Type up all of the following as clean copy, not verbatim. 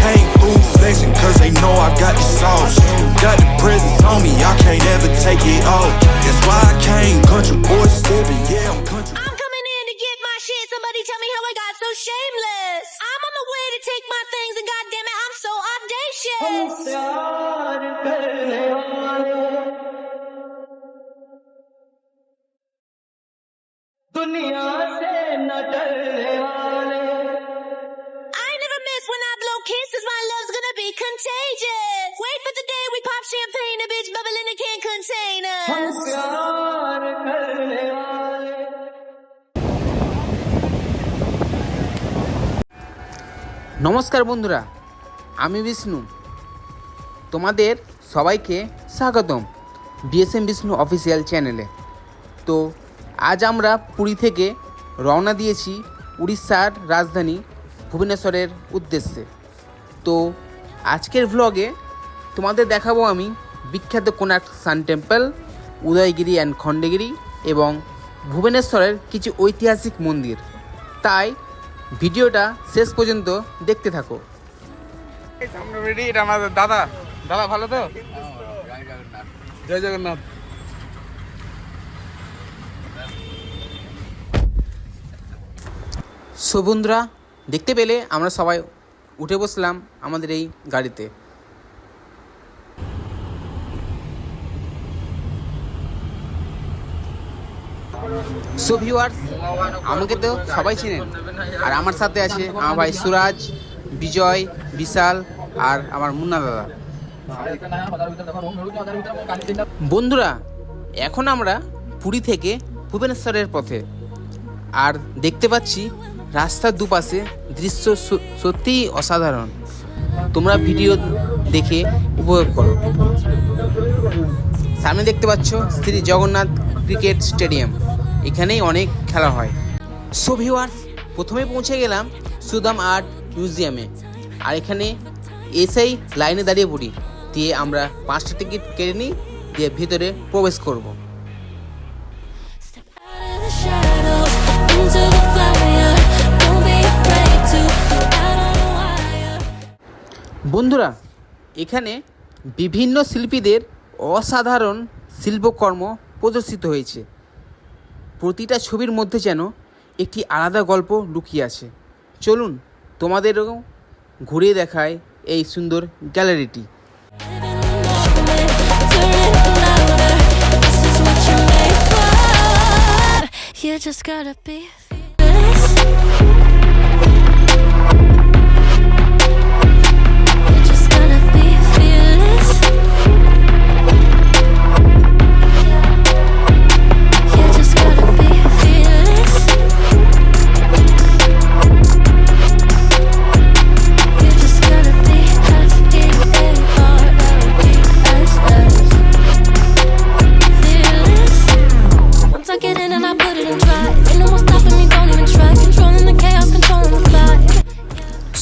Came through flexing cause they know I got the sauce. Got the presence on me, I can't ever take it off. That's why I came, country boy stepping, yeah, I'm country. I'm coming in to get my shit, somebody tell me how I got so shameless. I'm on the way to take my things and goddamn it, I'm so audacious. I never miss when I blow kisses, my love's gonna be contagious. Wait for the day we pop champagne, a bitch bubbling and can't contain us. নমস্কার বন্ধুরা, আমি বিষ্ণু। তোমাদের সবাইকে স্বাগতম BSM Vishnu official চ্যানেলে। তো আজ আমরা পুরী থেকে রওনা দিয়েছি উড়িষ্যার রাজধানী ভুবনেশ্বরের উদ্দেশ্যে। তো আজকের ভ্লগে তোমাদের দেখাবো আমি বিখ্যাত কোণার্ক সান টেম্পল, উদয়গিরি অ্যান্ড খণ্ডগিরি এবং ভুবনেশ্বরের কিছু ঐতিহাসিক মন্দির। তাই ভিডিওটা শেষ পর্যন্ত দেখতে থাকো। এটা আমাদের দাদা ভালো তো? জয় জগন্নাথ। সো বন্ধুরা, দেখতে পেলে আমরা সবাই উঠে বসলাম আমাদের এই গাড়িতে। সো ভিউয়ার্স, আমাকে তো সবাই চিনেন, আর আমার সাথে আছে আমার ভাই সুরাজ, বিজয়, বিশাল আর আমার মুন্না দাদা। বন্ধুরা, এখন আমরা পুরী থেকে ভুবনেশ্বরের পথে, আর দেখতে পাচ্ছি রাস্তার দুপাশে দৃশ্য সত্যিই অসাধারণ। তোমরা ভিডিও দেখে উপভোগ করো। সামনে দেখতে পাচ্ছ শ্রী জগন্নাথ ক্রিকেট স্টেডিয়াম, এখানেই অনেক খেলা হয়। সো ভিউয়ার্স, প্রথমে পৌঁছে গেলাম সুদাম আর্ট মিউজিয়ামে, আর এখানে এসেই লাইনে দাঁড়িয়ে পড়ি। দিয়ে আমরা 5টা টিকিট কেটে নিই, দিয়ে ভিতরে প্রবেশ করব। বন্ধুরা, এখানে বিভিন্ন শিল্পীদের অসাধারণ শিল্পকর্ম প্রদর্শিত হয়েছে। প্রতিটা ছবির মধ্যে যেন একটি আলাদা গল্প লুকিয়ে আছে। চলুন তোমাদেরও ঘুরিয়ে দেখায় এই সুন্দর গ্যালারিটি।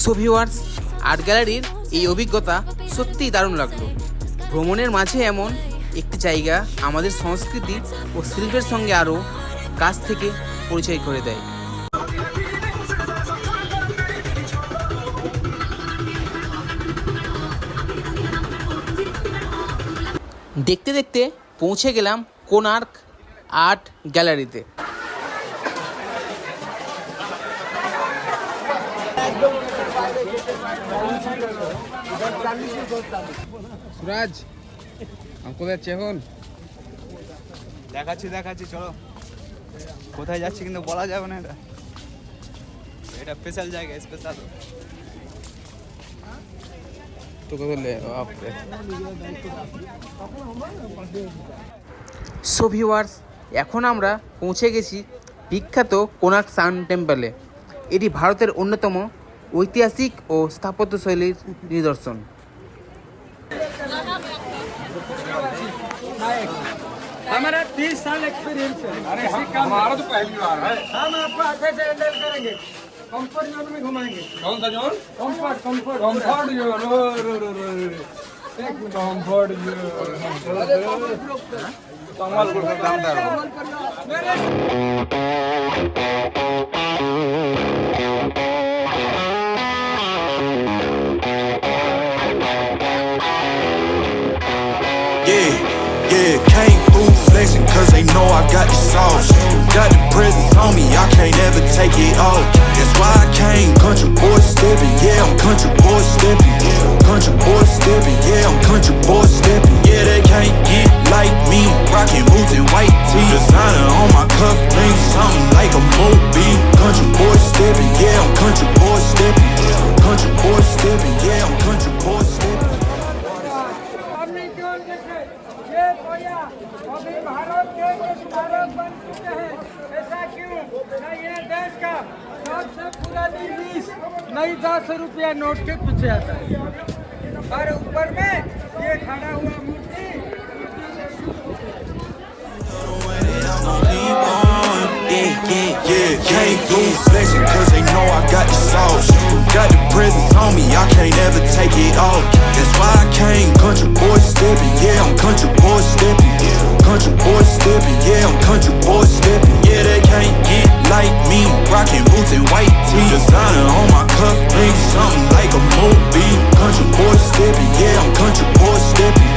সো ভিউয়ার্স, আর্ট গ্যালারির এই অভিজ্ঞতা সত্যিই দারুণ লাগলো। ভ্রমণের মাঝে এমন একটি জায়গা আমাদের সংস্কৃতি ও শিল্পের সঙ্গে আরও কাছ থেকে পরিচয় করে দেয়। দেখতে দেখতে পৌঁছে গেলাম কোণার্ক আর্ট গ্যালারিতে। সুরাজ, কোথায় যাচ্ছে এখন? দেখাচ্ছি, চলো। কোথায় যাচ্ছি কিন্তু বলা যাবে না, এটা স্পেশাল জায়গা, স্পেশাল। সো ভিউয়ার্স, এখন আমরা পৌঁছে গেছি বিখ্যাত কোণার্ক সান টেম্পলে। এটি ভারতের অন্যতম ঐতিহাসিক ও স্থাপত্যশৈলীর নিদর্শন। हमारा 30 साल एक्सपीरियंस है। अरे हमारा तो पहली बार है। हम आपको अच्छे से हैंडल करेंगे, कंफर्ट जोन में घुमाएंगे। कौन सा zone? Comfort zone. Yeah, came through flexing cause they know I got the sauce. Got the presents on me, I can't ever take it off. That's why I came country boy stepping. Yeah, I'm country boy stepping. Country boy stepping. Yeah, I'm country boy stepping. Yeah, they can't get like me. Rockin' boots and white tee. Designer on my cuff link, something like a movie. Country boy stepping. Yeah, I'm country boy stepping. Country boy stepping. Yeah, I'm country boy stepping. आपने क्यों देखे ये भैया अभी भारत के भारत बन चुके हैं ऐसा क्यों ना ये देश का सबसे पुरानी लीज नहीं 10 रुपया नोट के पीछे आता है और ऊपर में ये खड़ा हुआ मूर्ति Yeah, came through flexing cause they know I got the sauce. Got the presents on me, I can't ever take it off. That's why I came country boy stepping. Yeah, I'm country boy stepping. Country boy stepping. Yeah, I'm country boy stepping. Yeah, they can't get like me. Rockin' boots and white tee. Designer on my cuff link, something like a movie. Country boy stepping. Yeah, I'm country boy stepping.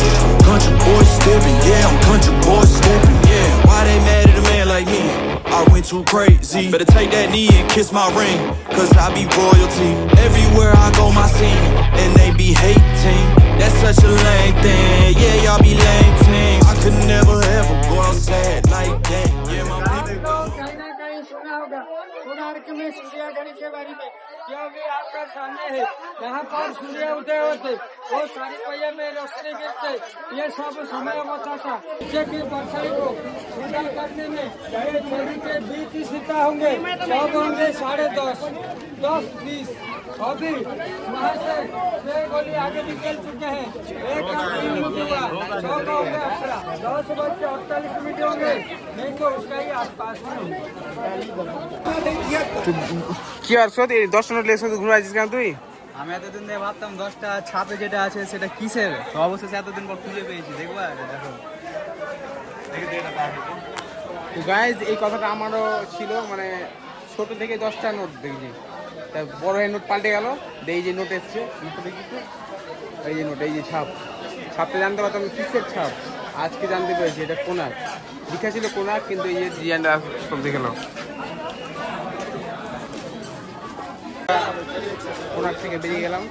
Country boy stepping. Yeah, I'm country boy stepping. Yeah, why they mad at a man like me? I went too crazy. Better take that knee and kiss my ring, cause I be royalty. Everywhere I go, my scene, and they be hating. That's such a lame thing. Yeah, y'all be lame teams. I could never ever go outside like that. Yeah, my people go. कहीं ना कहीं सुना होगा कोणार्क में सूर्यागढ़ के बारे में जो भी आपका सामने है यहाँ पर सूर्य उदय होते वो सारी पहिया में रोशनी गिरते ये सब समय होता था पीछे की परछाई को सुंदर करने में ये छोरी के 20 सिक्का होंगे सब होंगे 10.5 10-20 अभी वहाँ से 6 गोली आगे निकल चुके हैं एक आदमी हुआ 6 का हो गया 10 बज के 48 मिनट होंगे नहीं तो उसका ही आसपास में কি আর সত্যি 10 মিনিট লেগে শুধু ঘুরে আসছিস কেন তুই? আমি এতদিন দিয়ে ভাবতাম 10টা ছাপে যেটা আছে সেটা কিসের, তো অবশেষে এতদিন পর খুঁজে পেয়েছি। দেখবা দেখো তো গাইজ এই কথাটা আমারও ছিল, মানে ছোট থেকে 10টা নোট দেখছি, তা বড় এই নোট পাল্টে গেল, এই যে নোট এসছে নোটটা দেখি তো, এই যে নোট, এই যে ছাপটা জানতে পারতাম কিসের ছাপ, আজকে জানতে পেরেছি এটা কোনার্ক লেখা ছিল কোনার্ক, কিন্তু এই যে ডিজাইনটা চলতে গেল কোনার্ক থেকে বেরিয়ে গেলাম,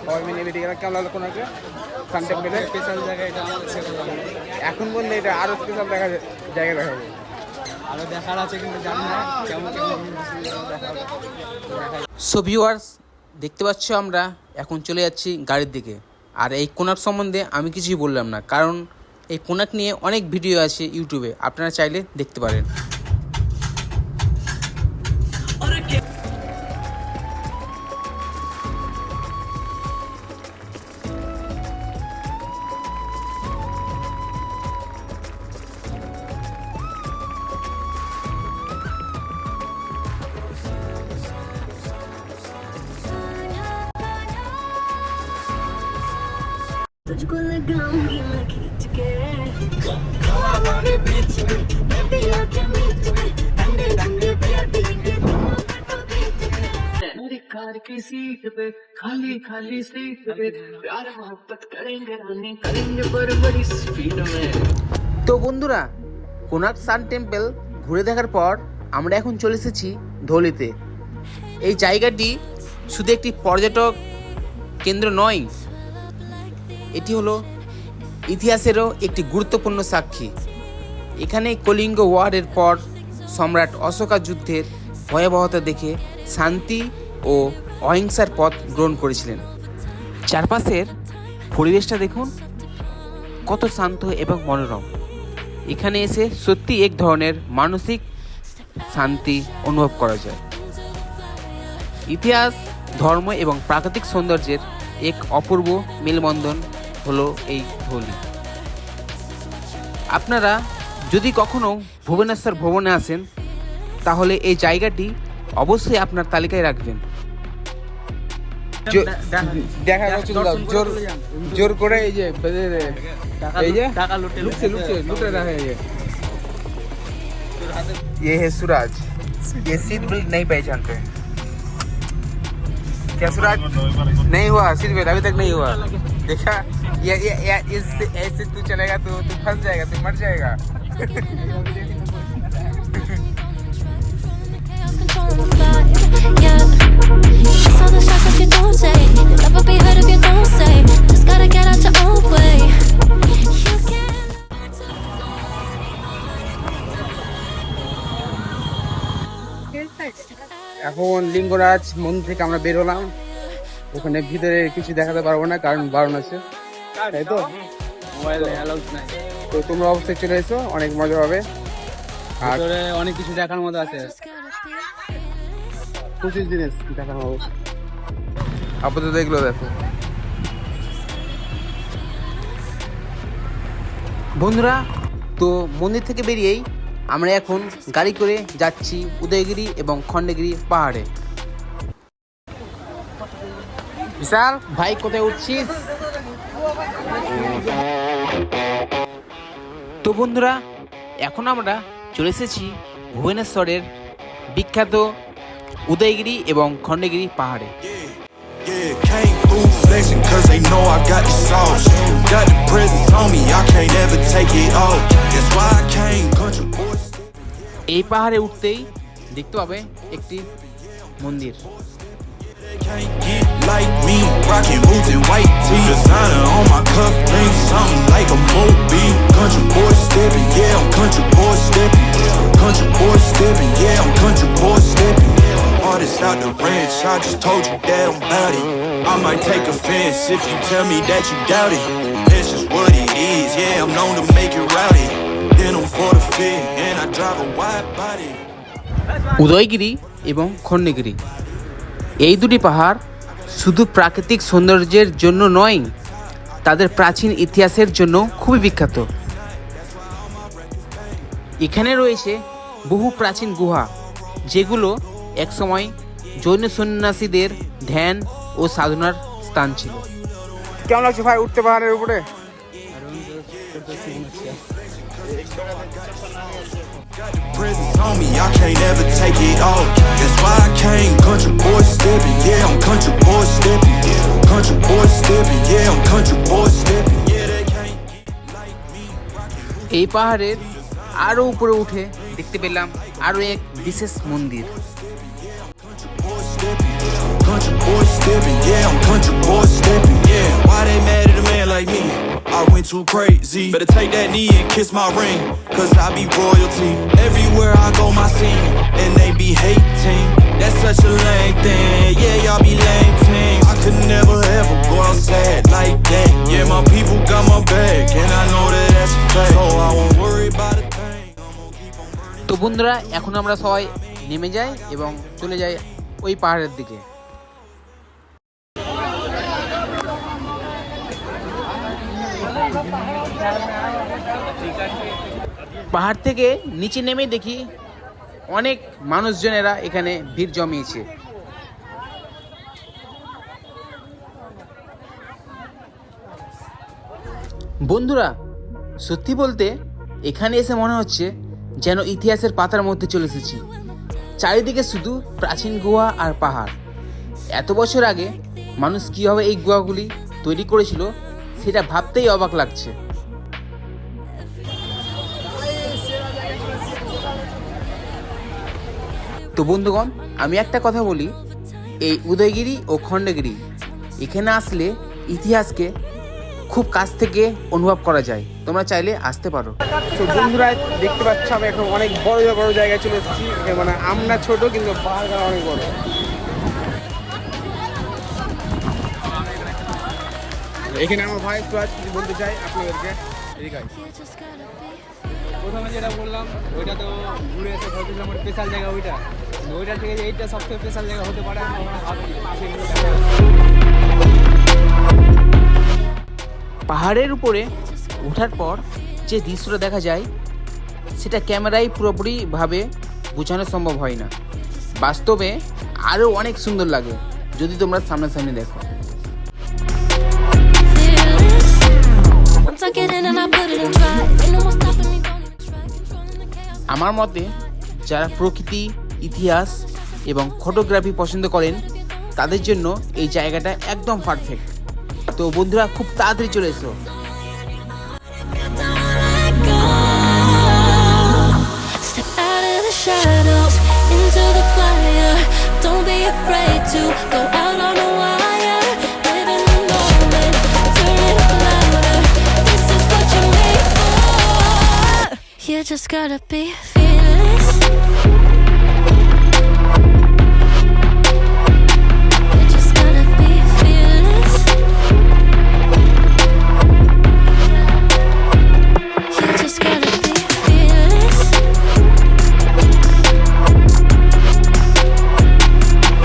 সবাই মিলে বেরিয়ে গেলাম। কেমন লাগলো কোনার্কে সানটেক পেলে? স্পেশাল জায়গা এটা আমাদের সেরকম এখন বললে এটা আরো স্পেশাল জায়গা দেখাবো, আরো দেখার আছে কিন্তু জানি না কেমন কেমন দেখাবো। সো ভিউয়ার্স, দেখতে পাচ্ছ আমরা এখন চলে যাচ্ছি গাড়ির দিকে। আর এই কোনার্ক সম্বন্ধে আমি কিছুই বললাম না, কারণ এই কোনার্ক নিয়ে অনেক ভিডিও আছে ইউটিউবে, আপনারা চাইলে দেখতে পারেন। तुझको लगाऊंगी मैं खींच के हमारे बीच में बेबी आके मीट में ठंडे ठंडे पिया पीएंगे दोनों फोटो खींच के मेरी कार की सीट पे खाली खाली सीट पे प्यार मोहब्बत करेंगे रानी करेंगे पर बड़ी स्पीड में। তো বন্ধুরা, কোনার্ক সান টেম্পল ঘুরে দেখার পর আমরা এখন চলে এসেছি ধৌলিতে। এই জায়গাটি শুধু একটি পর্যটক কেন্দ্র নয়, এটি হলো ইতিহাসেরও একটি গুরুত্বপূর্ণ সাক্ষী। এখানে কলিঙ্গ ওয়ারের পর সম্রাট অশোকা যুদ্ধের ভয়াবহতা দেখে শান্তি ও অহিংসার পথ গ্রহণ করেছিলেন। চারপাশের পরিবেশটা দেখুন কত শান্ত এবং মনোরম। এখানে এসে সত্যি এক ধরনের মানসিক শান্তি অনুভব করা যায়। ইতিহাস, ধর্ম এবং প্রাকৃতিক সৌন্দর্যের এক অপূর্ব মেলবন্ধন হলো এই ধৌলি। আপনারা যদি কখনো ভুবনেশ্বর ভ্রমণে আসেন তাহলে এই জায়গাটি অবশ্যই আপনার তালিকায় রাখবেন। দেখা গেল চলে যাও জোর জোর করে এই যে এই যে টাকা লুটে लुटसे लुटसे लुटे रहे हैं ये है सूरज ये सीट बेल्ट नहीं पहचानते क्या सूरज नहीं हुआ सीट बेल्ट अभी तक नहीं हुआ देखा ये इससे ऐसे तू चलेगा तो तू फंस जाएगा तू मर जाएगा Yeah, it's all the shots that you don't say. You'll never be heard if you don't say. Just gotta get out your own way. You can. এখন লিঙ্গরাজ মন্দির থেকে আমরা বের হলাম ওখানে ভিতরে কিছু দেখাতে পারবো না কারণ বারণ আছে তাই তো মোবাইল অ্যালাউড নাই। তো তোমরা অবশ্যই চলে এসো অনেক মজা হবে আর ভিতরে অনেক কিছু দেখার মতো আছে। প্রচুর জিনিস দেখানো হবে আপাতত এগুলো দেখো বন্ধুরা। তো মন্দির থেকে বেরিয়েই আমরা এখন গাড়ি করে যাচ্ছি উদয়গিরি এবং খণ্ডগিরি পাহাড়ে। বিশাল ভাই কোথায় উঠছিস? তো বন্ধুরা এখন আমরা চলে এসেছি ভুবনেশ্বরের বিখ্যাত উদয়গিরি এবং খণ্ডগিরি পাহাড়ে। Yeah, came through flexing cause they know I got the sauce. Got the presence on me, I can't ever take it off. That's why I came country boys. এই পাহাড়ে উঠতেই দেখতে পাবে একটি মন্দির। They can't get like me, rocking boots and white tee. Designer on my cuff, link something like a movie. Country boy stepping, yeah, I'm country boy stepping. Country boy stepping, yeah, I'm country boy stepping. Artist out the ranch, I just told you that I'm bout it. I might take offense if you tell me that you doubt it. That's just what it is, yeah, I'm known to make it rowdy. Then I'm for the fit, and I drive a wide body. Udayagiri এবং খণ্ডগিরি এই দুটি পাহাড় শুধু প্রাকৃতিক সৌন্দর্যের জন্য নয় তাদের প্রাচীন ইতিহাসের জন্য খুবই বিখ্যাত। এখানে রয়েছে বহু প্রাচীন গুহা যেগুলো একসময় জৈন সন্ন্যাসীদের ধ্যান ও সাধনার স্থান ছিল। কেমন লাগছে ভাই উঠতে পাহাড়ের উপরে? Presence on me, I can't ever take it off. That's why I came country boy stepping. Yeah, I'm country boy stepping. Country boy stepping. Yeah, I'm country boy stepping. Yeah, they can't get like me. এই পাহাড়ের আরো উপরে উঠে দেখতে পেলাম আরো এক বিশেষ মন্দির। Boy stepping. Country boy stepping. Yeah, I'm country boy stepping. Yeah, why they mad at a man like me? I went too crazy. Better take that knee and kiss my ring. Cause I be royalty. Everywhere I go, my scene. And they be hating. That's such a lame thing. Yeah, y'all be lame teams. I could never ever go outside like that. Yeah, my people got my back. And I know that that's a fact. So I won't worry about a thing. I'm gonna keep on burning. তো বন্ধুরা এখন আমরা সবাই নেমে যাই এবং চলে যাই ওই পাহাড়ের দিকে। পাহাড় থেকে নিচে নেমে দেখি অনেক মানুষজনেরা এখানে ভিড় জমিয়েছে। বন্ধুরা সত্যি বলতে এখানে এসে মনে হচ্ছে যেন ইতিহাসের পাতার মধ্যে চলে এসেছি। চারিদিকে শুধু প্রাচীন গুহা আর পাহাড়। এত বছর আগে মানুষ কীভাবে এই গুহাগুলি তৈরি করেছিল সেটা ভাবতেই অবাক লাগছে। তো বন্ধুগণ আমি একটা কথা বলি, এই উদয়গিরি ও খণ্ডগিরি এখানে আসলে ইতিহাসকে খুব কাছ থেকে অনুভব করা যায়। তোমরা চাইলে আসতে পারো। তো বন্ধুরা দেখতে পাচ্ছ আমি এখন অনেক বড় বড় জায়গায় চলে এসেছি। মানে আমরা ছোট কিন্তু পাহাড় অনেক বড়। এখানে আমার ভাই সুরাজ কিছু বলতে চাই আপনাদেরকে। প্রথমে যেটা বললাম ওইটা তো ঘুরে এসে ভাবছিলাম ওর স্পেশাল জায়গা ওইটা, ওইটা থেকে যে এইটা সবথেকে স্পেশাল জায়গা হতে পারে আমি ভাবছি। পাহাড়ের উপরে ওঠার পর যে দৃশ্যটা দেখা যায় সেটা ক্যামেরায় পুরোপুরিভাবে বোঝানো সম্ভব হয় না। বাস্তবে আরও অনেক সুন্দর লাগে। যদি তোমরা সামনাসামনি দেখো। Once I get in and I put it in drive, ain't no more stopping me, don't even try controlling the chaos. আমার মতে যারা প্রকৃতি, ইতিহাস এবং ফটোগ্রাফি পছন্দ করেন তাদের জন্য এই জায়গাটা একদম পারফেক্ট। তো বন্ধুরা খুব তাড়াতাড়ি চলে এসো। Don't let go. Step out of the shadows, into the fire. Don't be afraid to go out on a wire. Live in the moment, turn it up louder. This is what you're made for. You just gotta be fearless. You just gotta be fearless. You just gotta be fearless.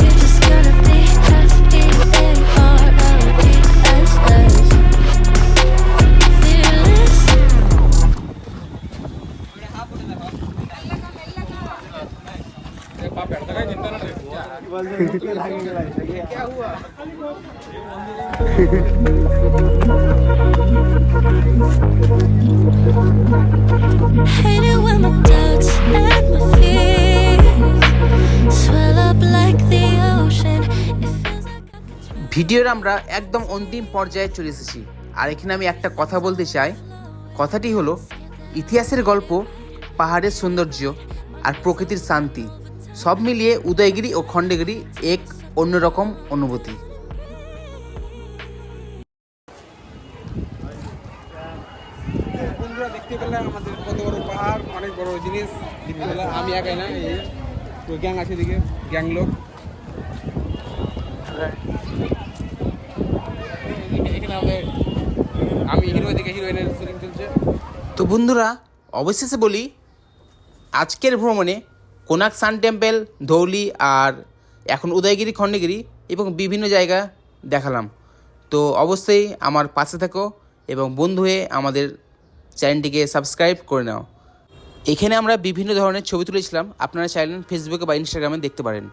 You just gotta be fearless. Fearless. Hate it when my doubts and my fears swell up like the ocean. It feels like I can ভিডিওর আমরা একদম অন্তিম পর্যায়ে চলে এসেছি, আর এখানে আমি একটা কথা বলতে চাই। কথাটি হলো ইতিহাসের গল্প, পাহাড়ের সৌন্দর্য আর প্রকৃতির শান্তি সব মিলিয়ে উদয়গিরি ও খণ্ডগিরি এক অন্যরকম অনুভূতি। বন্ধুরা দেখতে পেলাম আমাদের কত বড় পাহাড়, অনেক বড় জিনিস দেখতে পেলাম। আমি একাই না, এই গ্যাং আছে এদিকে, গ্যাং লোক এখানে আমাদের, আমি হিরো, এদিকে হিরোইনের শুটিং চলছে। তো বন্ধুরা অবশেষে বলি, আজকের ভ্রমণে কোনার্ক সান টেম্পল, ধৌলি আর এখন উদয়গিরি, খণ্ডগিরি এবং বিভিন্ন জায়গা দেখালাম। তো অবশ্যই আমার পাশে থাকো এবং বন্ধু হয়ে আমাদের চ্যানেলটিকে সাবস্ক্রাইব করে নাও। এখানে আমরা বিভিন্ন ধরনের ছবি তুলেছিলাম, আপনারা চাইলেন ফেসবুকে বা ইনস্টাগ্রামে দেখতে পারেন।